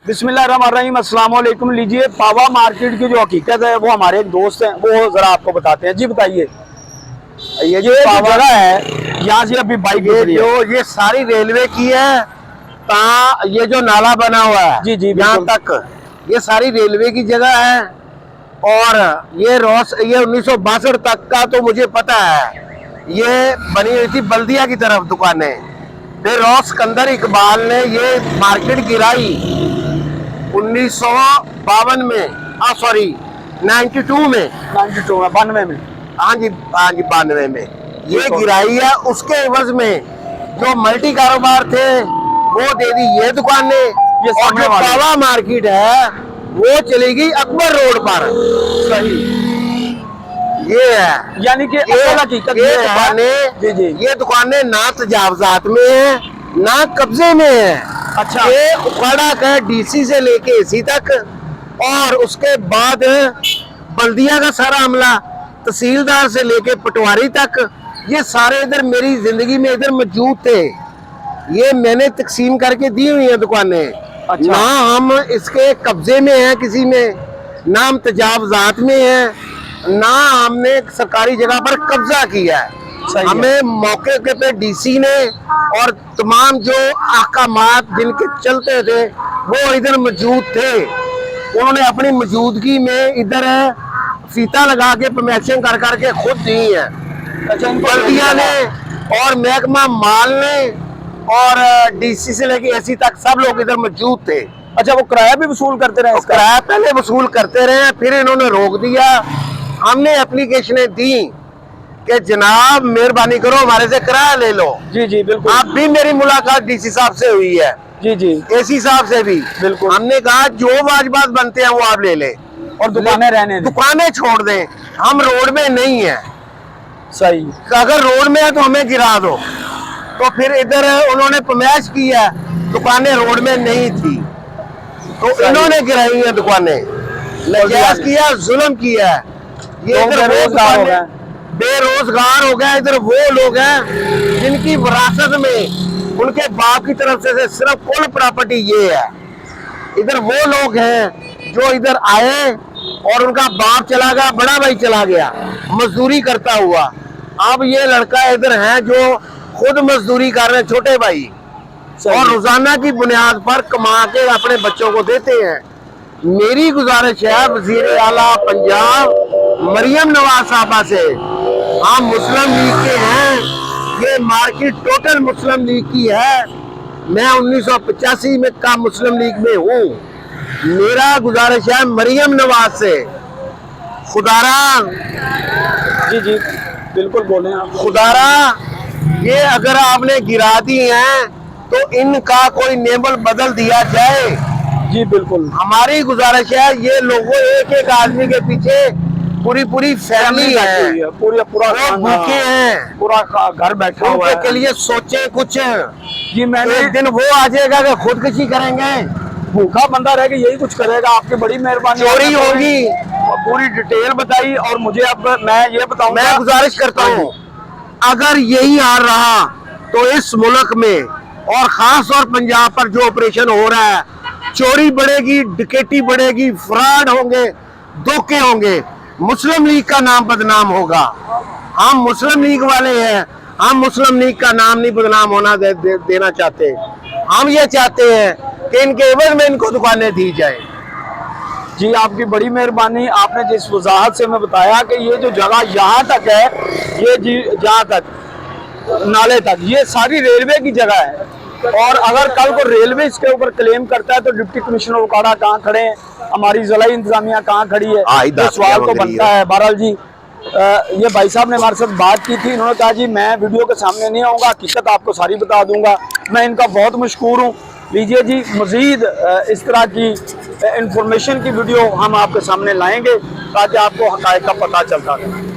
बिस्मिल्लाहिर्रहमानिर्रहीम, अस्सलाम वालेकुम। लीजिए, पावा मार्केट की जो हकीकत है वो हमारे एक दोस्त हैं, वो जरा आपको बताते हैं। जी बताइए, ये जो जगह है यहाँ से अभी बाइक ये सारी रेलवे की है। ये जो नाला बना हुआ है जी जी यहाँ तक, ये सारी रेलवे की जगह है। और ये 1962 तक का तो मुझे पता है, ये बनी हुई थी बल्दिया की तरफ दुकानें। फिर रॉस सिकंदर इकबाल ने ये मार्केट गिराई 1952 में, 92 में, 92 में। हाँ जी 92 में ये गिराई है। उसके एवज में जो मल्टी कारोबार थे वो दे दी ये दुकानें। ये और जो पावा मार्केट है वो चली गई अकबर रोड पर। सही, ये है, यानी कि ये दुकानें ना तजावजात में है ना कब्जे में है। अच्छा, ये उखाड़ा का डीसी से लेके एसी तक, और उसके बाद बल्दिया का सारा अमला, तहसीलदार से लेके पटवारी तक, ये सारे इधर मेरी जिंदगी में इधर मौजूद थे। ये मैंने तकसीम करके दी हुई है दुकानें। अच्छा। ना हम इसके कब्जे में हैं किसी में, ना हम तजावजात में हैं, ना हमने सरकारी जगह पर कब्जा किया है। हमें मौके के पे डीसी ने और तमाम जो अहकामात जिनके चलते थे वो इधर मौजूद थे, उन्होंने अपनी मौजूदगी में इधर फीता लगा के परमिशन कर करके खुद दी है। अच्छा, बल्दिया ने और महकमा माल ने और डीसी से लेके एसी तक सब लोग इधर मौजूद थे। अच्छा, वो किराया भी वसूल करते रहे? किराया पहले वसूल करते रहे, फिर इन्होंने रोक दिया। हमने एप्लीकेशनें दी कि जनाब मेहरबानी करो हमारे से किराया ले लो। जी जी बिल्कुल। आप भी मेरी मुलाकात डीसी साहब से हुई है, जी जी, एसी साहब से भी बिल्कुल। हमने कहा जो वाजिबात बनते हैं वो आप ले लें और दुकानें रहने दें, दुकानें छोड़ दें, हम रोड में नहीं है। सही, अगर रोड में है तो हमें गिरा दो। तो फिर इधर उन्होंने फरमाइश की है, दुकानें रोड में नहीं थी तो इन्होंने गिराई है दुकानें, नजायज किया, जुल्म किया। ये बेरोजगार हो गए। इधर वो लोग हैं जिनकी विरासत में उनके बाप की तरफ से सिर्फ कुल प्रॉपर्टी ये है। इधर वो लोग हैं जो इधर आए और उनका बाप चला गया, बड़ा भाई चला गया मजदूरी करता हुआ। अब ये लड़का इधर है जो खुद मजदूरी कर रहे हैं, छोटे भाई, और रोजाना की बुनियाद पर कमा के अपने बच्चों को देते हैं। मेरी गुजारिश है वजीर आला पंजाब मरियम नवाज साहबा से, हम मुस्लिम लीग के हैं, ये मार्केट टोटल मुस्लिम लीग की है। मैं 1985 में का मुस्लिम लीग में हूँ। मेरा गुजारिश है मरियम नवाज से, खुदारा, जी जी बिल्कुल बोले आप, खुदारा ये अगर आपने गिरा दी हैं तो इनका कोई नेबल बदल दिया जाए। जी बिल्कुल, हमारी गुजारिश है। ये लोगों एक एक आदमी के पीछे पूरी फैमिली है, पूरा भूखे हैं, पूरा घर बैठा हुआ है। के लिए सोचे कुछ। जी मैंने एक दिन वो आ जाएगा कि खुदकुशी करेंगे, भूखा बंदा रह के यही कुछ करेगा। आपकी बड़ी मेहरबानी, चोरी होगी, पूरी डिटेल बताई। और मुझे अब मैं ये बताऊंगा, मैं गुजारिश करता हूँ अगर यही हाल रहा तो इस मुल्क में और खास तौर पंजाब पर जो ऑपरेशन हो रहा है, चोरी बढ़ेगी, डकैती बढ़ेगी, फ्रॉड होंगे, धोखे होंगे, मुस्लिम लीग का नाम बदनाम होगा। हम मुस्लिम लीग वाले हैं, हम मुस्लिम लीग का नाम नहीं बदनाम होना देना चाहते। हम ये चाहते हैं कि इनके एवज में इनको दुकानें दी जाए। जी आपकी बड़ी मेहरबानी। आपने जिस वजाहत से हमें बताया कि ये जो जगह यहाँ तक है, ये जी जहाँ तक नाले तक, ये सारी रेलवे की जगह है। और अगर कल को रेलवे इसके ऊपर क्लेम करता है तो डिप्टी कमिश्नर उकाड़ा कहाँ खड़े हैं, हमारी जिला इंतजामिया कहाँ खड़ी है, ये सवाल तो बनता है। बहरहाल जी, ये भाई साहब ने हमारे साथ बात की थी, इन्होंने कहा जी मैं वीडियो के सामने नहीं आऊँगा, हकीकत आपको सारी बता दूंगा। मैं इनका बहुत मशकूर हूँ। लीजिए जी, मज़ीद इस तरह की इंफॉर्मेशन की वीडियो हम आपके सामने लाएंगे ताकि आपको हक़ाइक़ का पता चलता रहे।